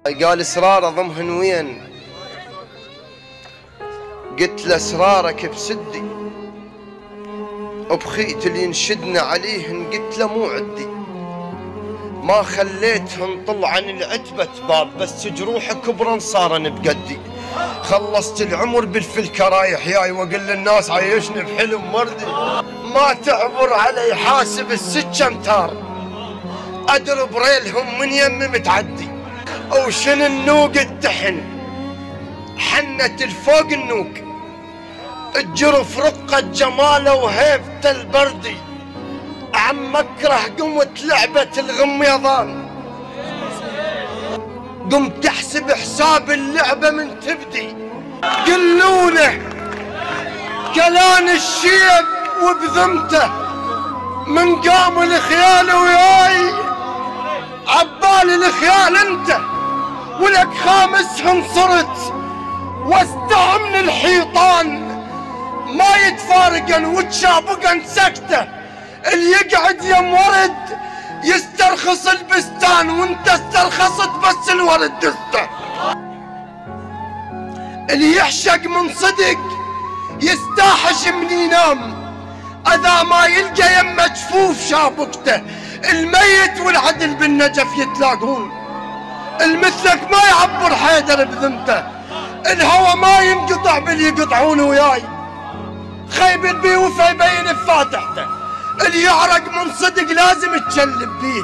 قال اسرار اضمهن وين؟ قلت له اسرارك بسدي وبخيت اللي ينشدنا عليهن، قلت له مو عدي، ما خليتهن طل عن العتبة باب، بس جروح كبرا صارن بقدي. خلصت العمر بالفلكة رايح جاي واقول للناس عايشني بحلم وردي. ما تعبر علي حاسب السكة امتار، اضرب ريلهم من يمي متعدي. وشن النوق التحن حنت الفوق النوق، الجرف رقة جماله وهيبته البردي. عم اكره قمت لعبة الغميضان، قمت احسب حساب اللعبة من تبدي. قلوله كلان الشيب وبذمته، من قام الخيال وياي عبالي الخيال انت، ولك خامسهم صرت واستعمل الحيطان. ما يتفارقن وتشابقن سكته، اللي يقعد يم ورد يسترخص البستان، وانت استرخصت بس الورد دسته. اللي يحشق من صدق يستاحش من ينام، اذا ما يلقى يمه جفوف شابكته. الميت والعدل بالنجف يتلاقون، المثلك ما يعبر حيدر بذمته. الهوى ما ينقطع باللي يقطعون وياي، خيب البي وفا يبين بفاتحته. اللي يعرق من صدق لازم تشلب بيه،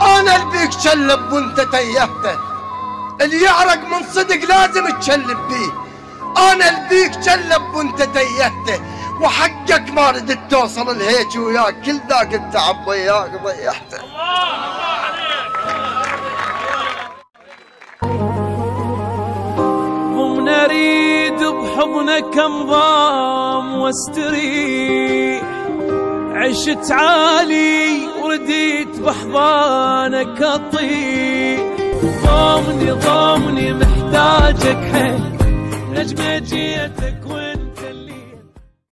انا البيك شلب وانت تيهته. اللي يعرق من صدق لازم تشلب بيه، انا البيك شلب وانت تيهته. وحقك ما ردت توصل لهيك وياك، كل ذاك التعب وياك ضيعته. ضمن اريد بحضنك انضام واستريح، عشت عالي ورديت بحضانك اطيح. ضامني ضامني محتاجك حيل، نجمة جيتك وين